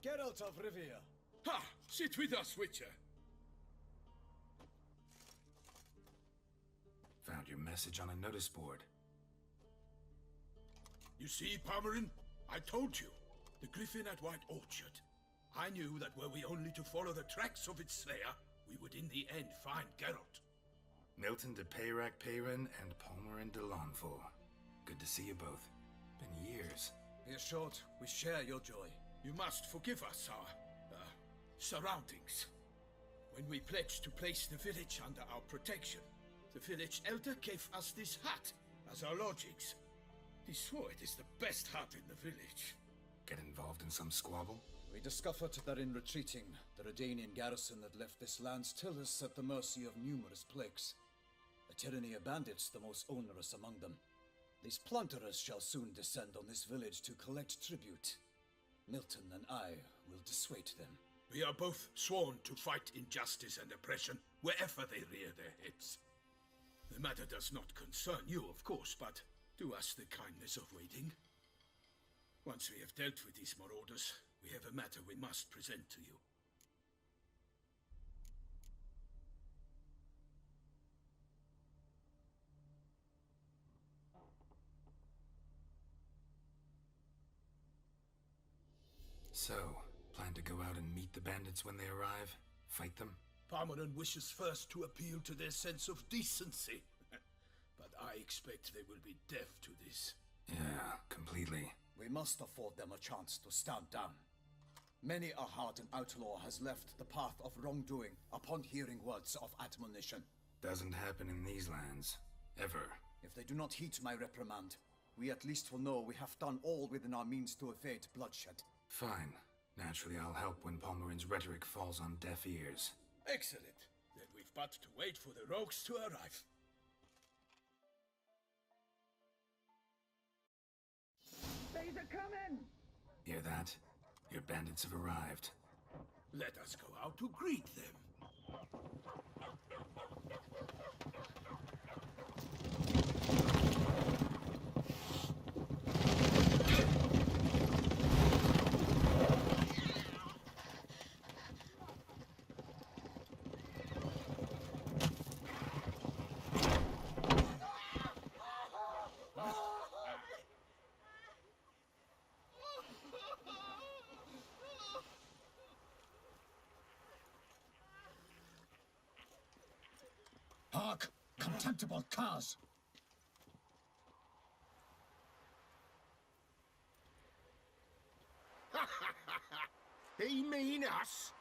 Geralt of Rivia. Ha! Sit with us, Witcher. Found your message on a notice board. You see, Palmerin? I told you. The Griffin at White Orchard. I knew that were we only to follow the tracks of its slayer, we would in the end find Geralt. Milton de Peyrac Peyran and Palmerin de Launfal. Good to see you both. Been years. Be assured, we share your joy. You must forgive us our, surroundings. When we pledged to place the village under our protection, the village elder gave us this hut as our lodgings. He swore it is the best hut in the village. Get involved in some squabble? We discovered that in retreating, the Redanian garrison that left this land still is at the mercy of numerous plagues. The tyranny of bandits the most onerous among them. These plunderers shall soon descend on this village to collect tribute. Milton and I will dissuade them. We are both sworn to fight injustice and oppression wherever they rear their heads. The matter does not concern you, of course, but do us the kindness of waiting. Once we have dealt with these marauders, we have a matter we must present to you. So, plan to go out and meet the bandits when they arrive? Fight them? Palmerin wishes first to appeal to their sense of decency. But I expect they will be deaf to this. Yeah, completely. We must afford them a chance to stand down. Many a hardened outlaw has left the path of wrongdoing upon hearing words of admonition. Doesn't happen in these lands. Ever. If they do not heed my reprimand, we at least will know we have done all within our means to evade bloodshed. Fine. Naturally, I'll help when Palmerin's rhetoric falls on deaf ears. Excellent. Then we've but to wait for the rogues to arrive. They're coming! Hear that? Your bandits have arrived. Let us go out to greet them. Hark! Contemptible curs! They mean us?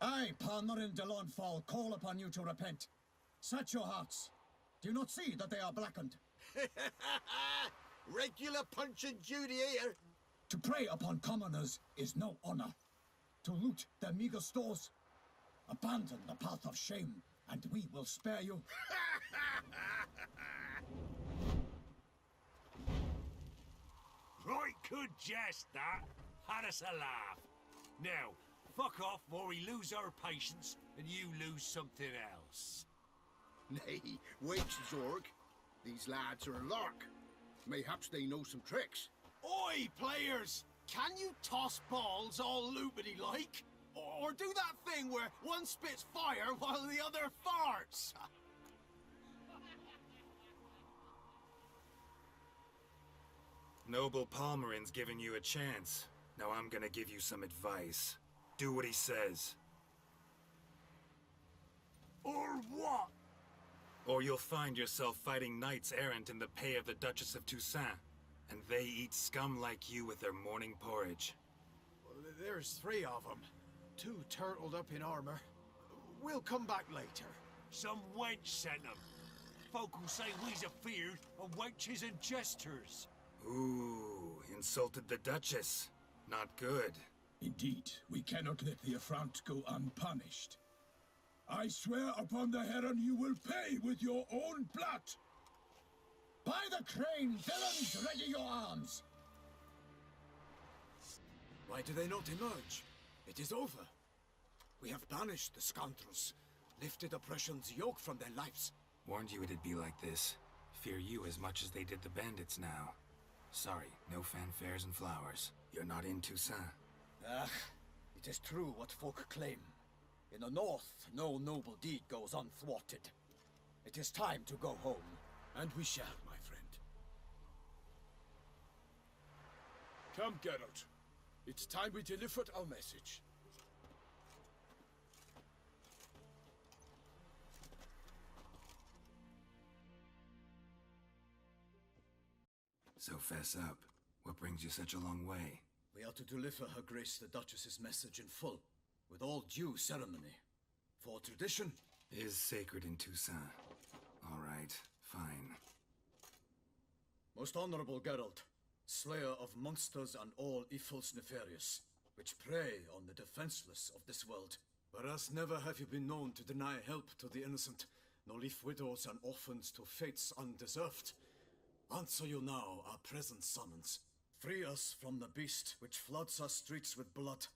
I, Palmerin de Launfal, call upon you to repent. Set your hearts. Do you not see that they are blackened? Regular Punch and Judy here. To prey upon commoners is no honor. To loot their meager stores, abandon the path of shame, and we will spare you. Right good jest, that. Had us a laugh. Now, fuck off or we lose our patience and you lose something else. Nay, wait, Zorg. These lads are a lark. Mayhaps they know some tricks. Oi, players! Can you toss balls all loopity-like? Or do that thing where one spits fire while the other farts? Noble Palmerin's giving you a chance. Now I'm gonna give you some advice. Do what he says. Or what? Or you'll find yourself fighting knights errant in the pay of the Duchess of Toussaint. And they eat scum like you with their morning porridge. Well, there's 3 of them. 2 turtled up in armor. We'll come back later. Some wench sent them. Folk who say we's afeard of wenches and jesters. Ooh, insulted the Duchess. Not good. Indeed, we cannot let the affront go unpunished. I swear upon the Heron you will pay with your own blood! By the crane, villains, ready your arms! Why do they not emerge? It is over. We have banished the scoundrels, lifted oppression's yoke from their lives. Warned you it'd be like this. Fear you as much as they did the bandits now. Sorry, no fanfares and flowers. You're not in Toussaint. Ah, It is true what folk claim. In the north, no noble deed goes unthwarted. It is time to go home. And we shall, my friend. Come, Geralt. It's time we delivered our message. So fess up. What brings you such a long way? We are to deliver Her Grace the Duchess's message in full, with all due ceremony. For tradition, Is sacred in Toussaint. All right, fine. most honorable Geralt, slayer of monsters and all evils nefarious, which prey on the defenseless of this world. Whereas never have you been known to deny help to the innocent, nor leave widows and orphans to fates undeserved. Answer you now our present summons. Free us from the beast which floods our streets with blood,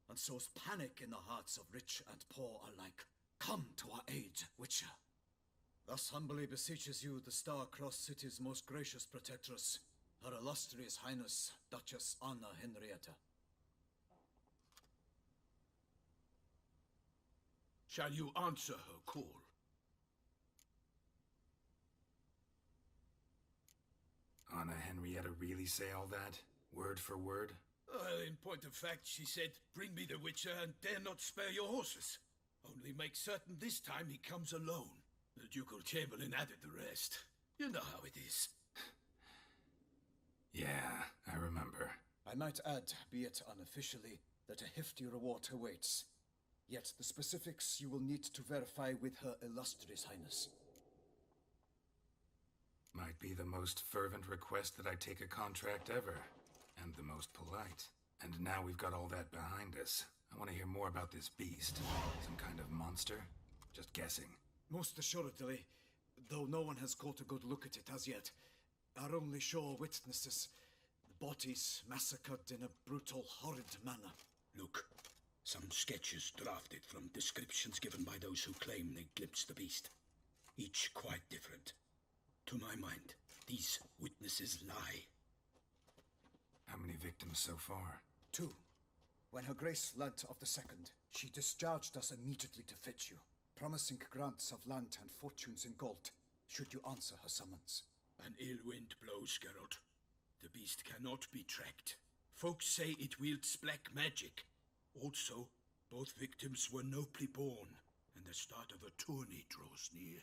and sows panic in the hearts of rich and poor alike. Come to our aid, Witcher. Thus humbly beseeches you the Star-Crossed City's most gracious protectress, Her Illustrious Highness, Duchess Anna Henrietta. Shall you answer her call? Anna Henrietta really say all that? Word for word? Well, in point of fact, she said, bring me the Witcher and dare not spare your horses. Only make certain this time he comes alone. The Ducal Chamberlain added the rest. You know how it is. Yeah, I remember. I might add, be it unofficially, that a hefty reward awaits. Yet the specifics you will need to verify with Her Illustrious Highness. Might be the most fervent request that I take a contract ever. And the most polite. And now we've got all that behind us. I want to hear more about this beast. Some kind of monster? Just guessing. Most assuredly, though no one has caught a good look at it as yet. Our only sure witnesses, bodies massacred in a brutal, horrid manner. Look, some sketches drafted from descriptions given by those who claim they glimpsed the beast. Each quite different. To my mind, these witnesses lie. How many victims so far? 2. When Her Grace learnt of the second, she discharged us immediately to fetch you, promising grants of land and fortunes in gold, should you answer her summons. An ill wind blows, Geralt. The beast cannot be tracked. Folks say it wields black magic. Also, both victims were nobly born, and the start of a tourney draws near.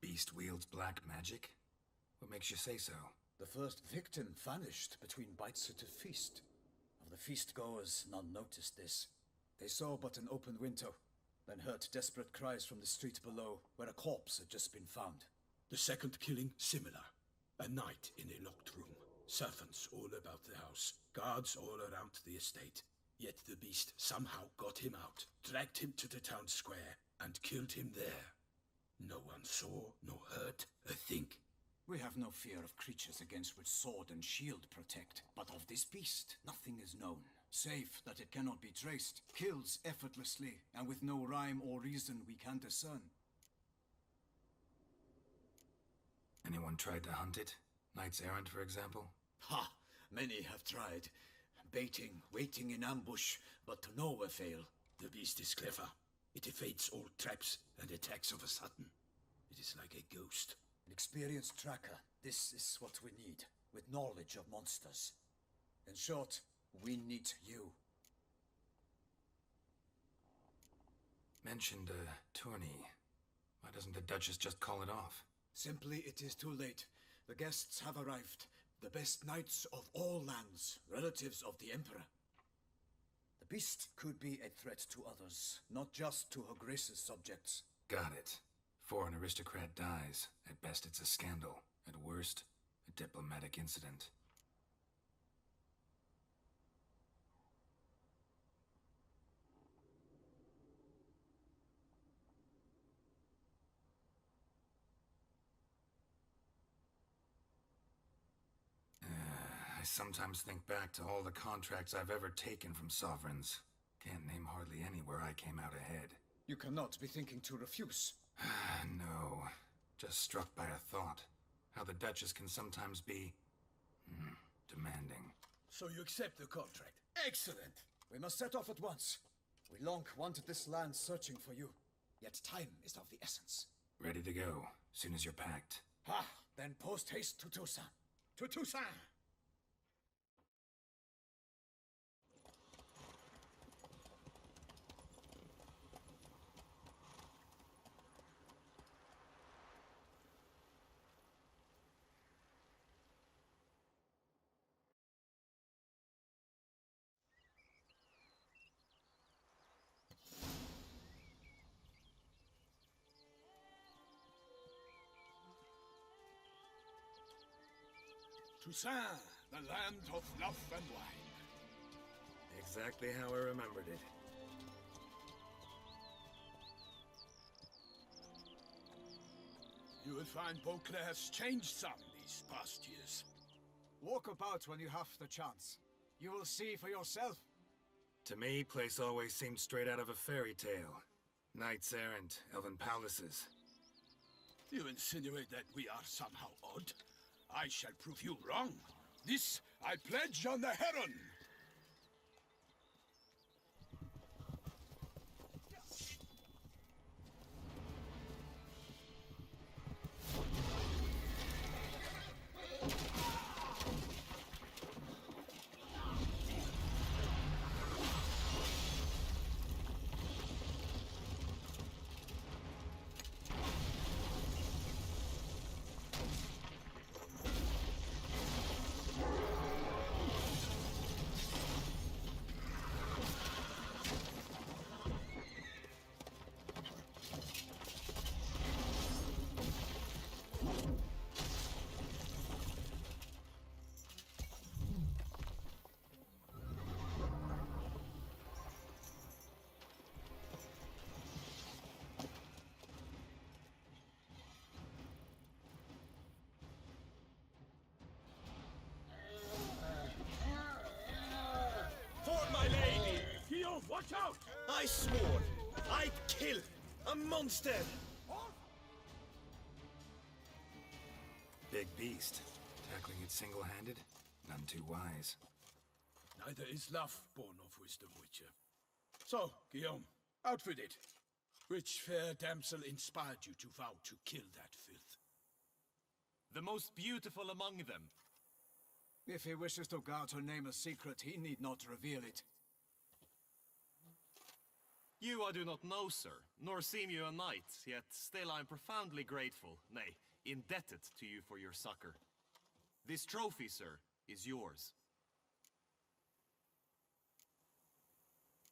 Beast wields black magic? What makes you say so? The first victim vanished between bites at a feast. Of the feast-goers, none noticed this. They saw but an open window, then heard desperate cries from the street below, where a corpse had just been found. The second killing similar. A night in a locked room. Servants all about the house. Guards all around the estate. Yet the beast somehow got him out, dragged him to the town square, and killed him there. No one saw, nor heard a thing. We have no fear of creatures against which sword and shield protect, but of this beast nothing is known, save that it cannot be traced, kills effortlessly, and with no rhyme or reason we can discern. Anyone tried to hunt it? Knights errant, for example? Ha! Many have tried. Baiting, waiting in ambush, but to no avail. The beast is clever. It evades all traps and attacks of a sudden. It is like a ghost. An experienced tracker. This is what we need, with knowledge of monsters. In short, we need you. Mentioned a tourney. Why doesn't the Duchess just call it off? Simply, it is too late. The guests have arrived. The best knights of all lands, relatives of the Emperor. The beast could be a threat to others, not just to Her Grace's subjects. Got it. Before an aristocrat dies, at best it's a scandal. At worst, a diplomatic incident. I sometimes think back to all the contracts I've ever taken from sovereigns. Can't name hardly any where I came out ahead. You cannot be thinking to refuse. No. Just struck by a thought. How the Duchess can sometimes be Demanding. So you accept the contract. Excellent! We must set off at once. We long wanted this land searching for you, yet time is of the essence. Ready to go, soon as you're packed. Ah, then post haste to Toussaint. To Toussaint! Toussaint, the land of love and wine. Exactly how I remembered it. You will find Beauclair's changed some these past years. Walk about when you have the chance. You will see for yourself. To me, place always seemed straight out of a fairy tale. Knights errant, elven palaces. You insinuate that we are somehow odd? I shall prove you wrong. This I pledge on the Heron! Watch out! I swore I'd kill a monster! Big beast. Tackling it single-handed? None too wise. Neither is love born of wisdom, Witcher. So, Guillaume, outfit it. Which fair damsel inspired you to vow to kill that filth? The most beautiful among them. If he wishes to guard her name a secret, he need not reveal it. You I do not know, sir, nor seem you a knight, yet still I am profoundly grateful, nay, indebted to you for your succor. This trophy, sir, is yours.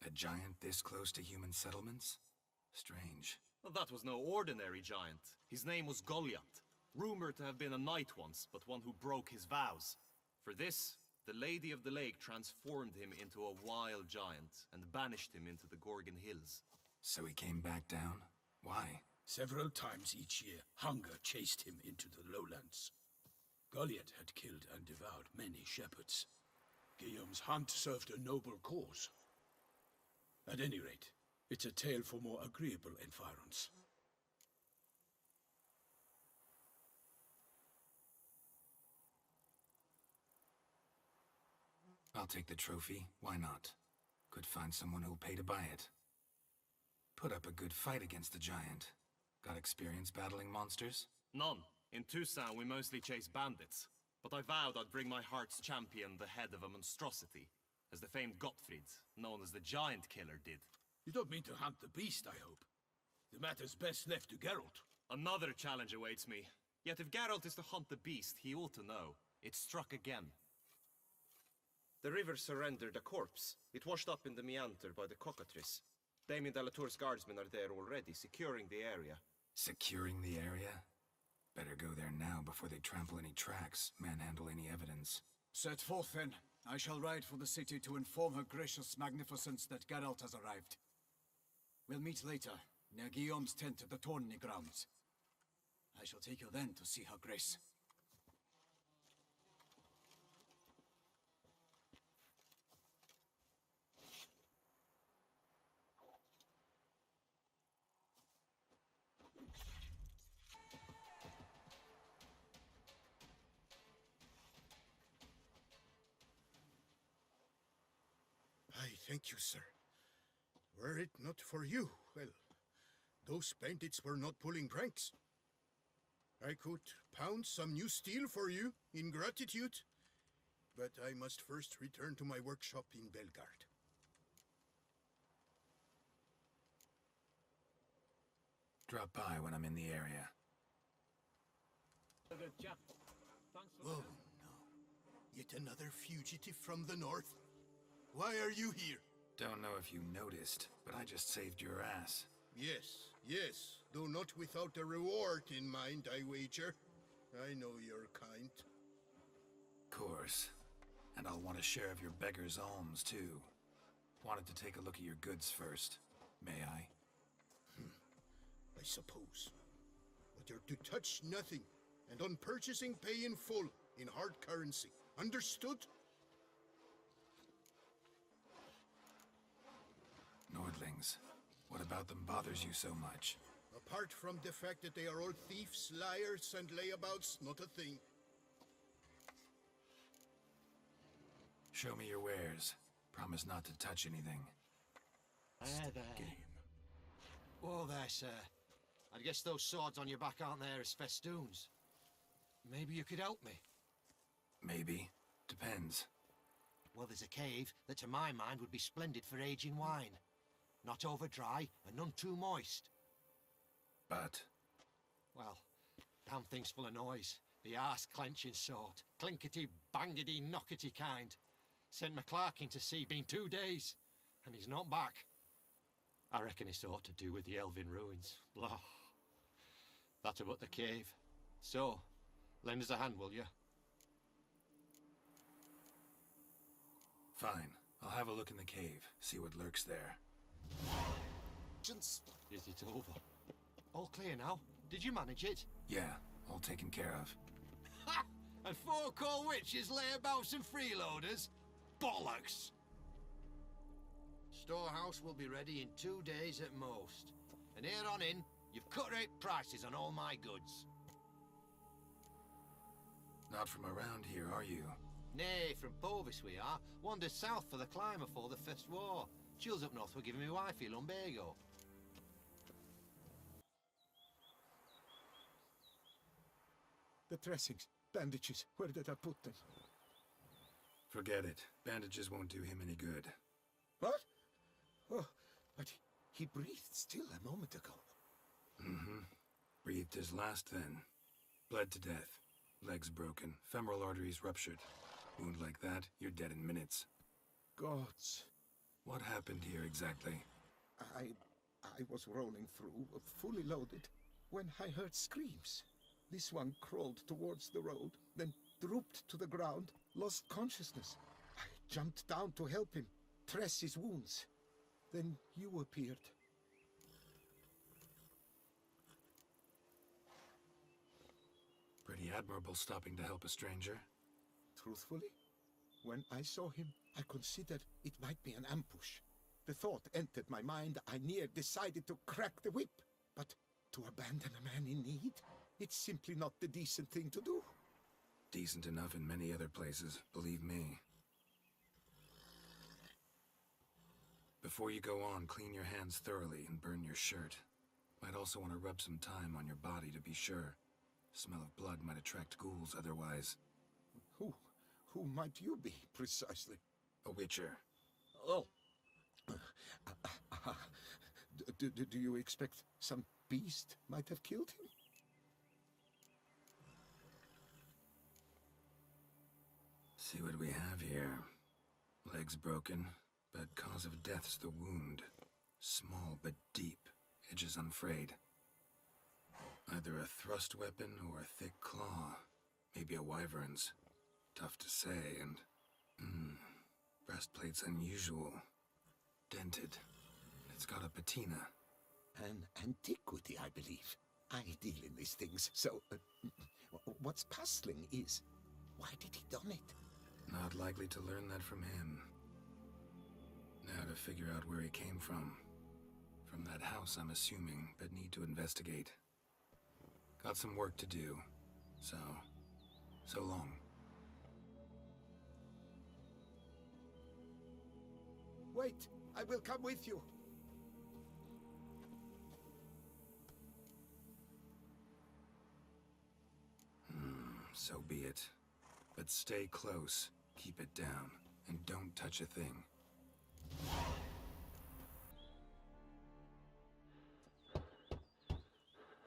A giant this close to human settlements? Strange. Well, that was no ordinary giant. His name was Goliath, rumored to have been a knight once, but one who broke his vows. For this, the Lady of the Lake transformed him into a wild giant and banished him into the Gorgon Hills. So he came back down? Why? Several times each year, hunger chased him into the lowlands. Goliath had killed and devoured many shepherds. Guillaume's hunt served a noble cause. At any rate, it's a tale for more agreeable environs. I'll take the trophy. Why not? Could find someone who'll pay to buy it. Put up a good fight against the giant. Got experience battling monsters? None. In Toussaint, we mostly chase bandits. But I vowed I'd bring my heart's champion the head of a monstrosity, as the famed Gottfried, known as the Giant Killer, did. You don't mean to hunt the beast, I hope. The matter's best left to Geralt. Another challenge awaits me. Yet if Geralt is to hunt the beast, he ought to know. It struck again. The river surrendered a corpse. It washed up in the meander by the cockatrice. Damien Delatour's guardsmen are there already, securing the area. Securing the area? Better go there now before they trample any tracks, manhandle any evidence. Set forth then. I shall ride for the city to inform her gracious magnificence that Geralt has arrived. We'll meet later, near Guillaume's tent at the tourney grounds. I shall take you then to see her grace. Thank you, sir. Were it not for you, well, those bandits were not pulling pranks. I could pound some new steel for you in gratitude, but I must first return to my workshop in Belgard. Drop by when I'm in the area. Oh, no. Yet another fugitive from the north? Why are you here? Don't know if you noticed, but I just saved your ass. Yes, yes, though not without a reward in mind, I wager. I know your kind. Course. And I'll want a share of your beggar's alms, too. Wanted to take a look at your goods first. May I? I suppose. But you're to touch nothing, and on purchasing pay in full, in hard currency. Understood? Nordlings. What about them bothers you so much? Apart from the fact that they are all thieves, liars, and layabouts, not a thing. Show me your wares. Promise not to touch anything. There. Whoa there, sir. I guess those swords on your back aren't there as festoons. Maybe you could help me. Maybe. Depends. Well, there's a cave that to my mind would be splendid for aging wine. Not over dry and none too moist. But? Well, damn thing's full of noise. The arse-clenching sort. Clinkety, bangety, knockety kind. Sent McClarkin to sea been 2 days, and he's not back. I reckon it's aught to do with the Elven ruins. Blah. That about the cave. So, lend us a hand, will you? Fine. I'll have a look in the cave, see what lurks there. Is it over? All clear now? Did you manage it? Yeah, all taken care of. Ha! And 4 cold witches, layabouts and freeloaders? Bollocks! Storehouse will be ready in 2 days at most. And here on in, you've cut rate prices on all my goods. Not from around here, are you? Nay, from Bovis we are. Wandered south for the climb afore the First War. Chills up north were giving me wifey lumbago. The dressings, bandages, where did I put them? Forget it. Bandages won't do him any good. What? Oh, but he breathed still a moment ago. Mm-hmm. Breathed his last then. Bled to death. Legs broken. Femoral arteries ruptured. Wound like that, you're dead in minutes. Gods. What happened here exactly? I was rolling through, fully loaded, when I heard screams. This one crawled towards the road, then drooped to the ground, lost consciousness. I jumped down to help him, dress his wounds. Then you appeared. Pretty admirable stopping to help a stranger. Truthfully, when I saw him, I considered it might be an ambush. The thought entered my mind, I near decided to crack the whip. But to abandon a man in need? It's simply not the decent thing to do. Decent enough in many other places, believe me. Before you go on, clean your hands thoroughly and burn your shirt. Might also want to rub some thyme on your body to be sure. Smell of blood might attract ghouls otherwise. Who might you be, precisely? A witcher. Oh. Do you expect some beast might have killed him? See what we have here. Legs broken, but cause of death's the wound. Small but deep, edges unfrayed. Either a thrust weapon or a thick claw. Maybe a wyvern's. Tough to say, and... breastplate's unusual. Dented. It's got a patina. An antiquity, I believe. I deal in these things, so... what's puzzling is... why did he done it? Not likely to learn that from him. Now to figure out where he came from. From that house, I'm assuming, but need to investigate. Got some work to do. So long. Wait, I will come with you. So be it. But stay close, keep it down, and don't touch a thing.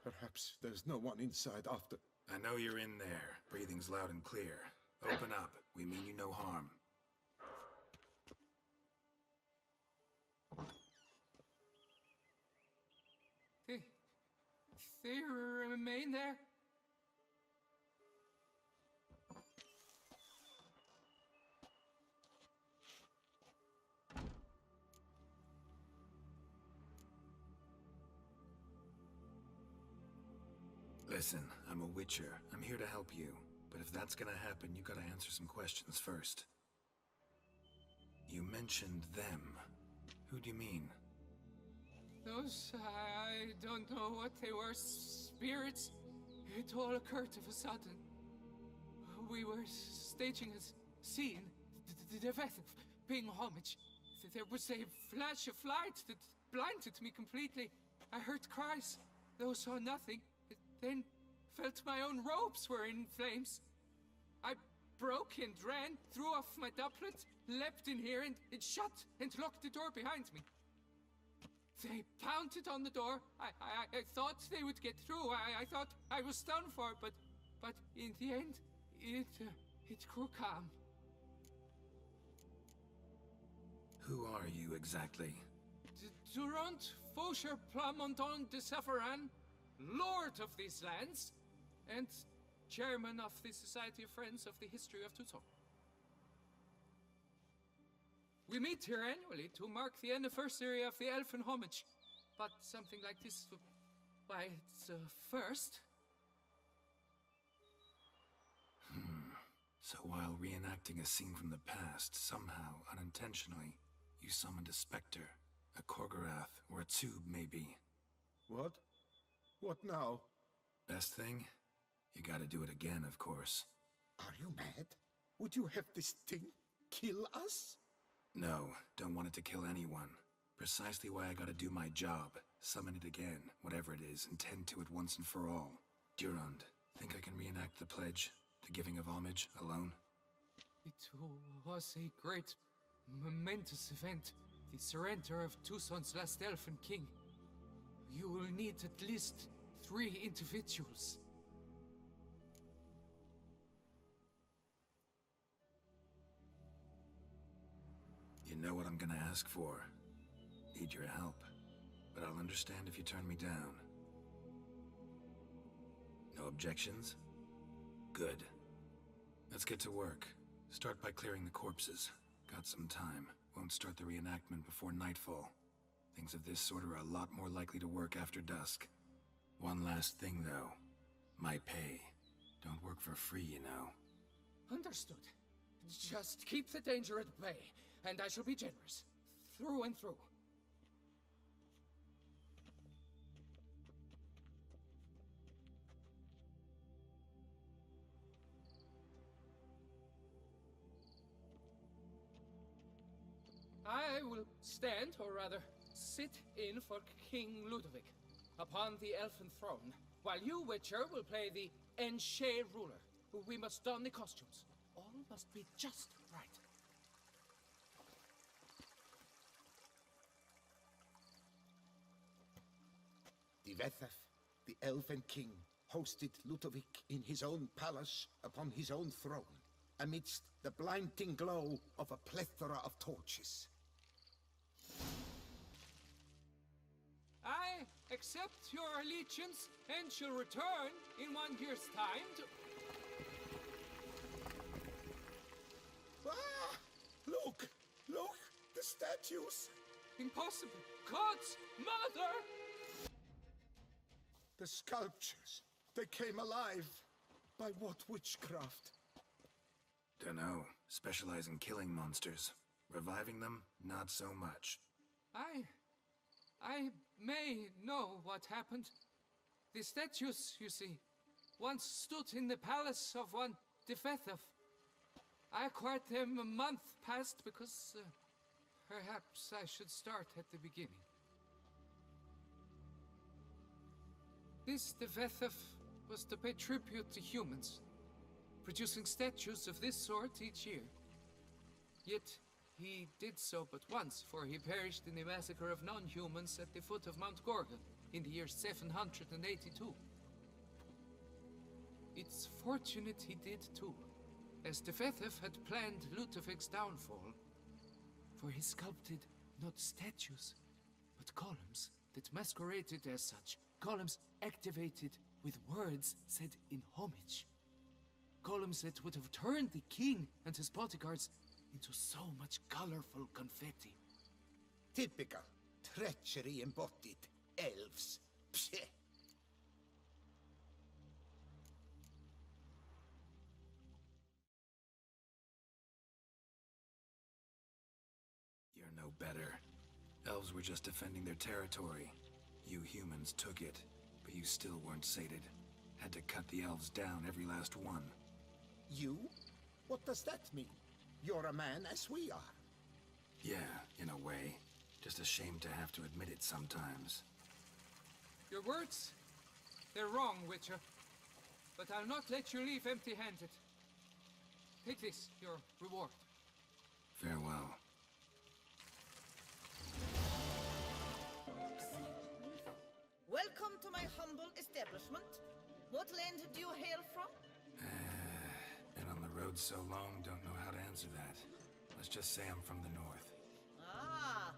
Perhaps there's no one inside after. I know you're in there. Breathing's loud and clear. Open up. We mean you no harm. They remain there? Listen, I'm a witcher. I'm here to help you. But if that's gonna happen, you gotta answer some questions first. You mentioned them. Who do you mean? Those, I don't know what they were. Spirits? It all occurred of a sudden. We were staging a scene. The death of paying homage. There was a flash of light that blinded me completely. I heard cries, though saw nothing. Then felt my own robes were in flames. I broke and ran, threw off my doublet, leapt in here, and it shut and locked the door behind me. They pounded on the door. I thought they would get through. I thought I was done for, but in the end, it grew calm. Who are you exactly? Durant Faucher Plamondon de Safaran, Lord of these lands, and Chairman of the Society of Friends of the History of Tucson. We meet here annually to mark the anniversary of the Elfin Homage, but something like this, why, it's a first. So while reenacting a scene from the past, somehow, unintentionally, you summoned a specter, a Korgorath, or a tube, maybe. What? What now? Best thing? You gotta do it again, of course. Are you mad? Would you have this thing kill us? No, don't want it to kill anyone. Precisely why I gotta do my job. Summon it again, whatever it is, and tend to it once and for all. Durand, think I can reenact the pledge? The giving of homage, alone? It was a great, momentous event. The surrender of Tucson's last Elfin King. You will need at least 3 individuals. You know what I'm gonna ask for. Need your help. But I'll understand if you turn me down. No objections? Good. Let's get to work. Start by clearing the corpses. Got some time. Won't start the reenactment before nightfall. Things of this sort are a lot more likely to work after dusk. One last thing, though. My pay. Don't work for free, you know. Understood. Just keep the danger at bay, and I shall be generous. Through and through. I will stand, or rather, sit in for King Ludovic, upon the elfin throne, while you, Witcher, will play the Enche ruler. We must don the costumes. All must be just right. Divethef, the Elven King, hosted Ludovic in his own palace upon his own throne, amidst the blinding glow of a plethora of torches. I accept your allegiance and shall return in 1 year's time to... Ah! Look! Look! The statues! Impossible! God's mother! The sculptures. They came alive. By what witchcraft? Dunno. Specialize in killing monsters. Reviving them, not so much. I may know what happened. The statues, you see, once stood in the palace of one Divethef. I acquired them a month past because Perhaps I should start at the beginning. This Devethef was to pay tribute to humans, producing statues of this sort each year. Yet, he did so but once, for he perished in the massacre of non-humans at the foot of Mount Gorgon in the year 782. It's fortunate he did too, as Devethef had planned Ludovic's downfall, for he sculpted not statues, but columns that masqueraded as such. Columns activated with words said in homage. Columns that would have turned the king and his bodyguards into so much colorful confetti. Typical. Treachery embodied. Elves. Psheh. You're no better. Elves were just defending their territory. You humans took it, but you still weren't sated. Had to cut the elves down, every last one. You? What does that mean? You're a man as we are. Yeah, in a way. Just ashamed to have to admit it sometimes. Your words? They're wrong, Witcher. But I'll not let you leave empty-handed. Take this, your reward. Farewell. Welcome to my humble establishment. What land do you hail from? Been on the road so long, don't know how to answer that. Let's just say I'm from the north. Ah,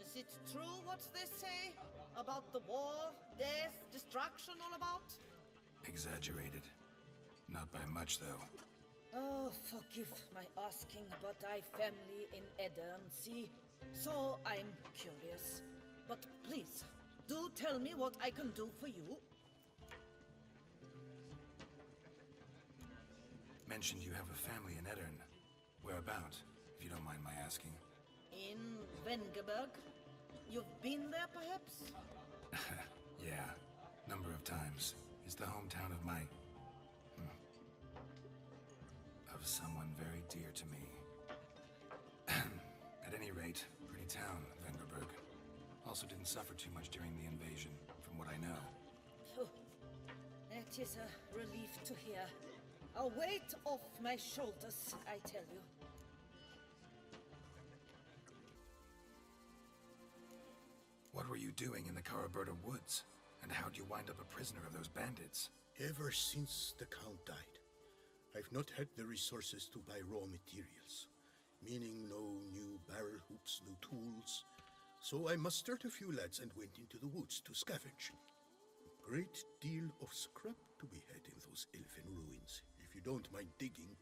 is it true what they say about the war, death, destruction all about? Exaggerated. Not by much, though. Oh, forgive my asking, but I family in Edirn, see? So I'm curious. But please, do tell me what I can do for you. Mentioned you have a family in Edirn. Whereabout, if you don't mind my asking? In Vengerberg? You've been there, perhaps? Yeah, number of times. It's the hometown of my... of someone very dear to me. At any rate, pretty town, Vengerberg. Also didn't suffer too much during the invasion, from what I know. Phew. That is a relief to hear. A weight off my shoulders, I tell you. What were you doing in the Caraberta woods? And how'd you wind up a prisoner of those bandits? Ever since the Count died, I've not had the resources to buy raw materials. Meaning no new barrel hoops, no tools. So I mustered a few lads and went into the woods to scavenge. A great deal of scrap to be had in those elfin ruins, if you don't mind digging.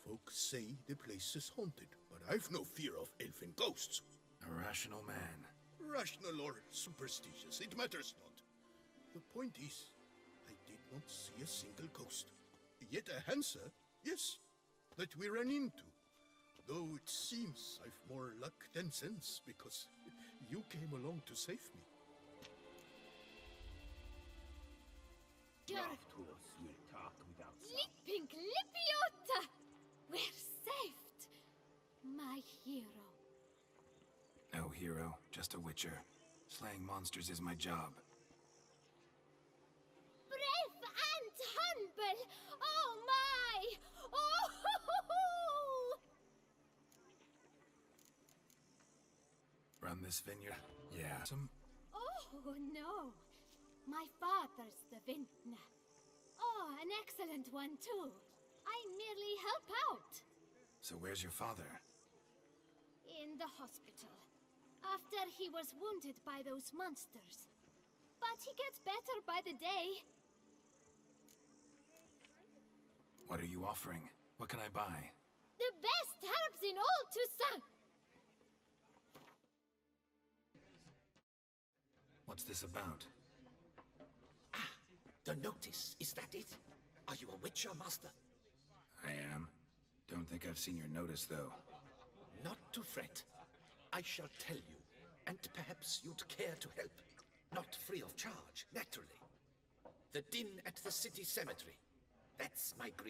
Folks say the place is haunted, but I've no fear of elfin ghosts. A rational man. Rational or superstitious, it matters not. The point is, I did not see a single ghost. Yet a Hansa, yes, that we ran into. Though it seems I've more luck than sense, because you came along to save me. Lipping Lippiota! We're saved! My hero. No hero, just a witcher. Slaying monsters is my job. Brave and humble! Oh my! Oh! Run this vineyard? Yeah. Oh no! My father's the vintner. Oh, an excellent one too. I merely help out. So where's your father? In the hospital. After he was wounded by those monsters. But he gets better by the day. What are you offering? What can I buy? The best herbs in all Toussaint! What's this about? The notice, is that it? Are you a witcher, master? I am. Don't think I've seen your notice, though. Not to fret. I shall tell you, and perhaps you'd care to help. Not free of charge, naturally. The din at the city cemetery. That's my